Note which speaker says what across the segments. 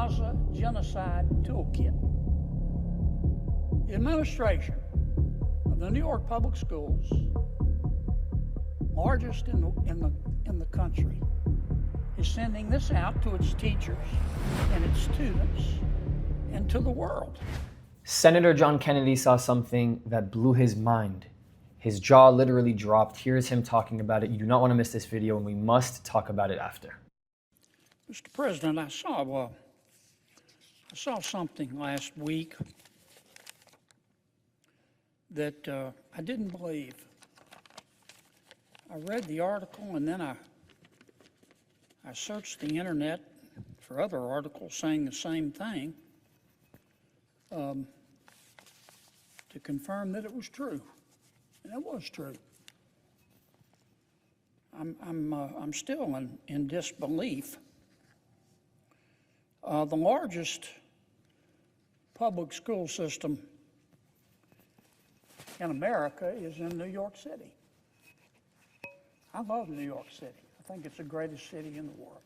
Speaker 1: Gaza Genocide Toolkit. The administration of the New York Public Schools, largest in the country, is sending this out to its teachers and its students and to the world.
Speaker 2: Senator John Kennedy saw something that blew his mind. His jaw literally dropped. Here's him talking about it. You do not want to miss this video, and we must talk about it after.
Speaker 1: Mr. President, I saw something last week that I didn't believe. I read the article, and then I searched the internet for other articles saying the same thing to confirm that it was true, and it was true. I'm still in disbelief. The largest public school system in America is in New York City. I love New York City. I think it's the greatest city in the world.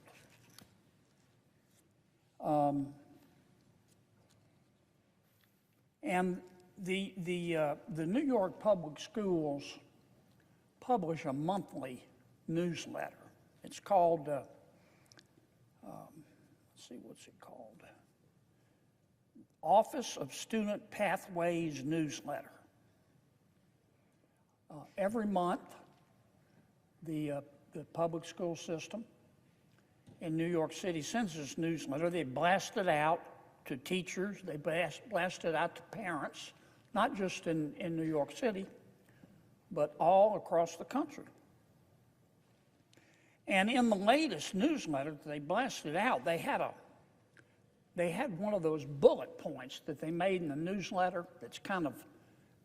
Speaker 1: And the New York Public Schools publish a monthly newsletter. It's called, let's see, what's it called? Office of Student Pathways Newsletter. Every month, the public school system in New York City sends this newsletter. They blast it out to teachers. They blast it out to parents, not just in New York City, but all across the country. And in the latest newsletter that they blasted out, they had one of those bullet points that they made in the newsletter that's kind of,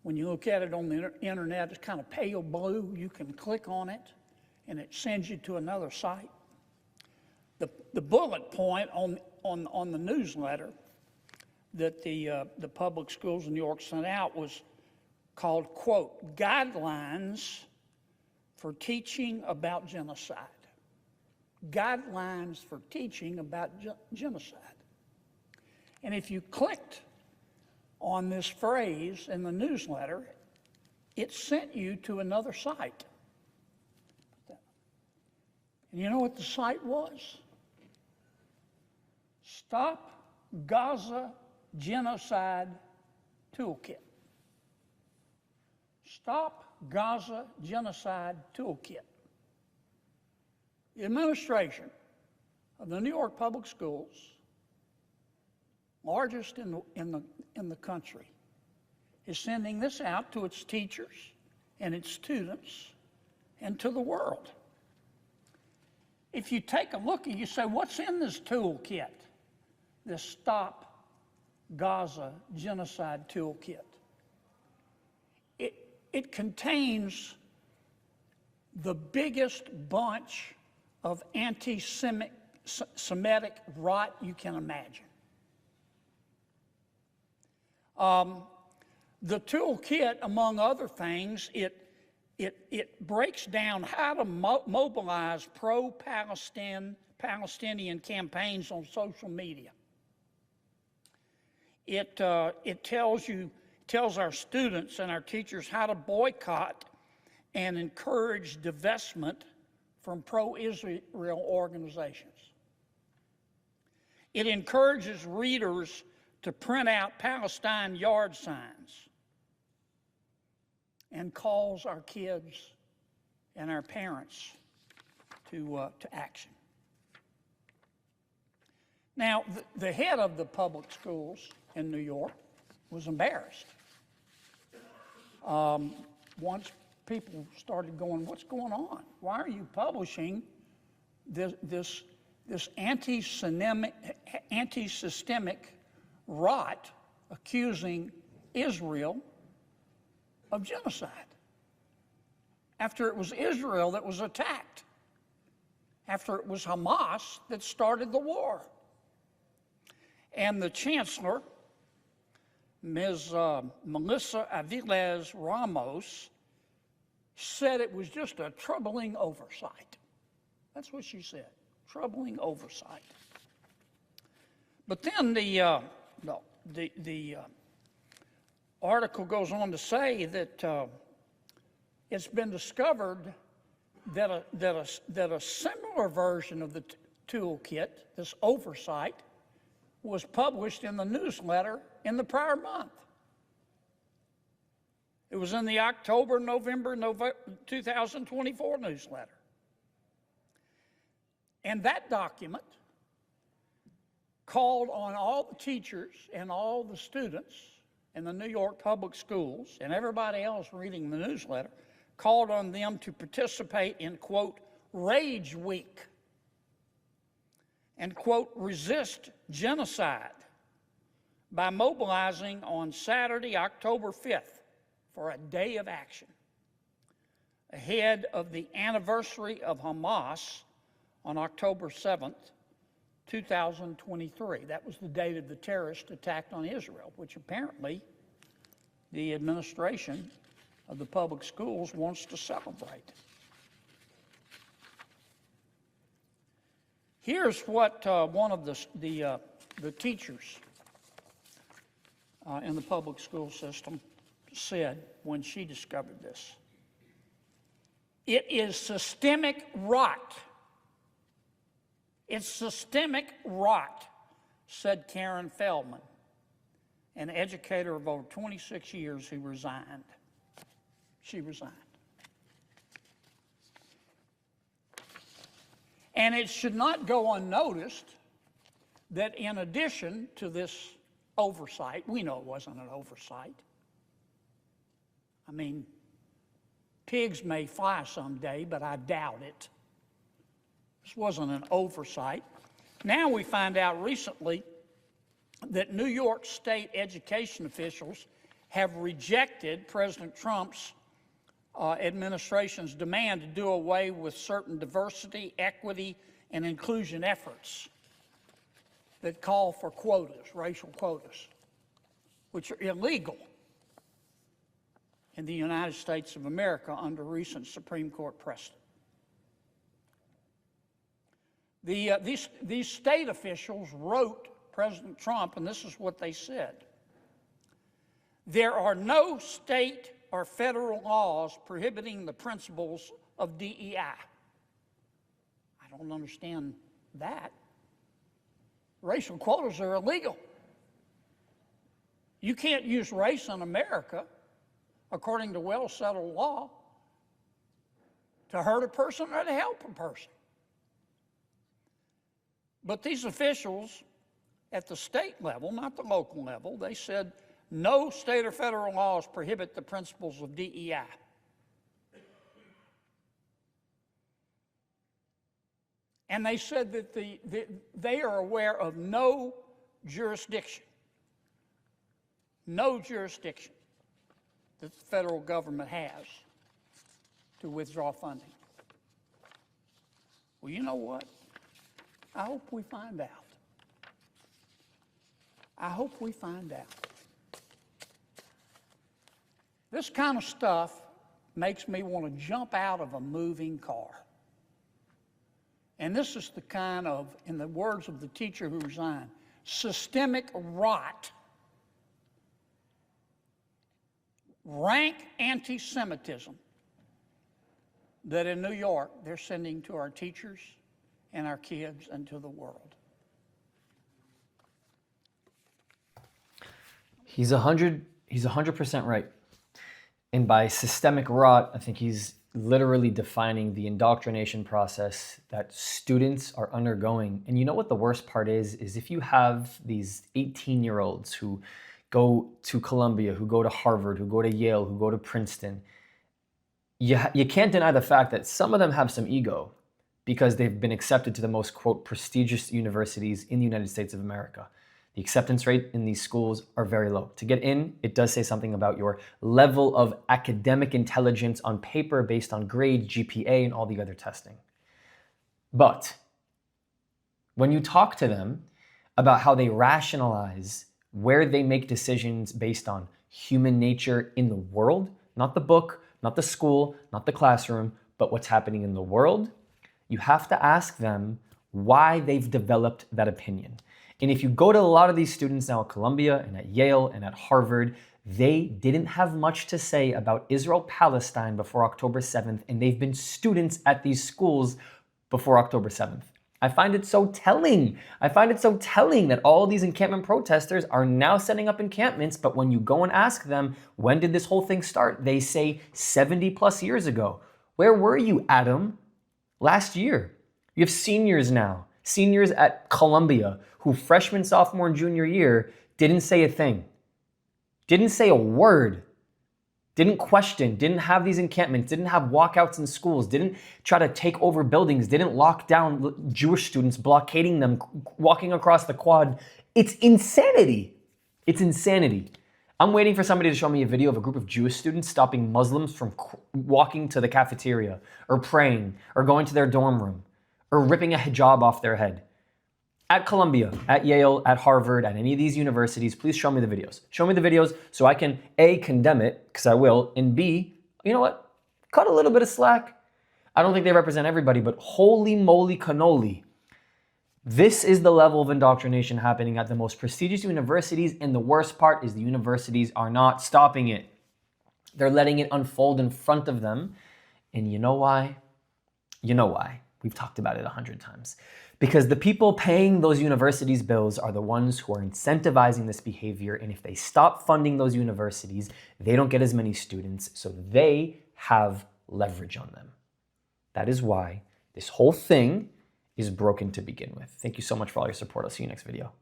Speaker 1: when you look at it on the internet, it's kind of pale blue. You can click on it, and it sends you to another site. The bullet point on the newsletter that the public schools in New York sent out was called, quote, Guidelines for Teaching About Genocide. Guidelines for Teaching About Genocide. And if you clicked on this phrase in the newsletter, it sent you to another site. And you know what the site was? Stop Gaza Genocide Toolkit. Stop Gaza Genocide Toolkit. The administration of the New York Public Schools, largest in the country, is sending this out to its teachers and its students and to the world. If you take a look and you say, what's in this toolkit, this Stop Gaza Genocide Toolkit? It contains the biggest bunch of anti-Semitic rot you can imagine. The toolkit, among other things, it breaks down how to mobilize pro-Palestinian campaigns on social media. It tells our students and our teachers how to boycott and encourage divestment from pro-Israel organizations. It encourages readers to print out Palestine yard signs and calls our kids and our parents to action. Now, the head of the public schools in New York was embarrassed. Once people started going, what's going on? Why are you publishing this anti-systemic rot accusing Israel of genocide, after it was Israel that was attacked, after it was Hamas that started the war? And the chancellor, Ms. Melissa Aviles Ramos, said it was just a troubling oversight. That's what she said, troubling oversight. But then the article goes on to say that it's been discovered that a similar version of the toolkit, this oversight, was published in the newsletter in the prior month. It was in the November 2024 newsletter. And that document called on all the teachers and all the students in the New York public schools and everybody else reading the newsletter, called on them to participate in, quote, Rage Week and, quote, resist genocide by mobilizing on Saturday, October 5th for a day of action ahead of the anniversary of Hamas on October 7th, 2023. That was the date of the terrorist attack on Israel, which apparently the administration of the public schools wants to celebrate. Here's what one of the teachers in the public school system said when she discovered this. It is systemic rot. It's systemic rot, said Karen Feldman, an educator of over 26 years who resigned. She resigned. And it should not go unnoticed that in addition to this oversight, we know it wasn't an oversight. I mean, pigs may fly someday, but I doubt it. This wasn't an oversight. Now we find out recently that New York State education officials have rejected President Trump's administration's demand to do away with certain diversity, equity, and inclusion efforts that call for quotas, racial quotas, which are illegal in the United States of America under recent Supreme Court precedent. These state officials wrote President Trump, and this is what they said. There are no state or federal laws prohibiting the principles of DEI. I don't understand that. Racial quotas are illegal. You can't use race in America, according to well-settled law, to hurt a person or to help a person. But these officials at the state level, not the local level, they said no state or federal laws prohibit the principles of DEI. And they said that they are aware of no jurisdiction that the federal government has to withdraw funding. Well, you know what? I hope we find out. I hope we find out. This kind of stuff makes me want to jump out of a moving car. And this is the kind of, in the words of the teacher who resigned, systemic rot, rank anti-Semitism that in New York they're sending to our teachers and our kids and to the world.
Speaker 2: He's 100% right. And by systemic rot, I think he's literally defining the indoctrination process that students are undergoing. And you know what the worst part is if you have these 18-year-olds who go to Columbia, who go to Harvard, who go to Yale, who go to Princeton, you can't deny the fact that some of them have some ego because they've been accepted to the most, quote, prestigious universities in the United States of America. The acceptance rate in these schools are very low. To get in, it does say something about your level of academic intelligence on paper based on grade, GPA, and all the other testing. But when you talk to them about how they rationalize where they make decisions based on human nature in the world, not the book, not the school, not the classroom, but what's happening in the world, you have to ask them why they've developed that opinion. And if you go to a lot of these students now at Columbia and at Yale and at Harvard, they didn't have much to say about Israel-Palestine before October 7th, and they've been students at these schools before October 7th. I find it so telling. I find it so telling that all these encampment protesters are now setting up encampments, but when you go and ask them, when did this whole thing start? They say 70 plus years ago. Where were you, Adam? Last year. You have seniors now, seniors at Columbia, who freshman, sophomore, and junior year didn't say a thing. Didn't say a word, didn't question, didn't have these encampments, didn't have walkouts in schools, didn't try to take over buildings, didn't lock down Jewish students, blockading them, walking across the quad. It's insanity. It's insanity. I'm waiting for somebody to show me a video of a group of Jewish students stopping Muslims from walking to the cafeteria or praying or going to their dorm room or ripping a hijab off their head. At Columbia, at Yale, at Harvard, at any of these universities, please show me the videos. Show me the videos so I can A, condemn it, because I will, and B, you know what? Cut a little bit of slack. I don't think they represent everybody, but holy moly cannoli. This is the level of indoctrination happening at the most prestigious universities, and the worst part is the universities are not stopping it. They're letting it unfold in front of them. And you know why? You know why. We've talked about it 100 times. Because the people paying those universities' bills are the ones who are incentivizing this behavior. And if they stop funding those universities, they don't get as many students. So they have leverage on them. That is why this whole thing is broken to begin with. Thank you so much for all your support. I'll see you next video.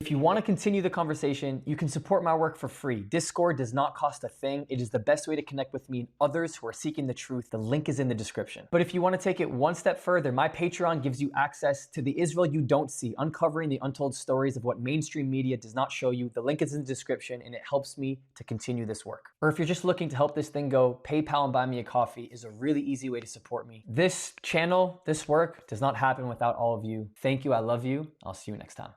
Speaker 2: If you want to continue the conversation, you can support my work for free. Discord does not cost a thing. It is the best way to connect with me and others who are seeking the truth. The link is in the description. But if you want to take it one step further, my Patreon gives you access to the Israel you don't see, uncovering the untold stories of what mainstream media does not show you. The link is in the description, and it helps me to continue this work. Or if you're just looking to help this thing go, PayPal and Buy Me a Coffee is a really easy way to support me. This channel, this work does not happen without all of you. Thank you. I love you. I'll see you next time.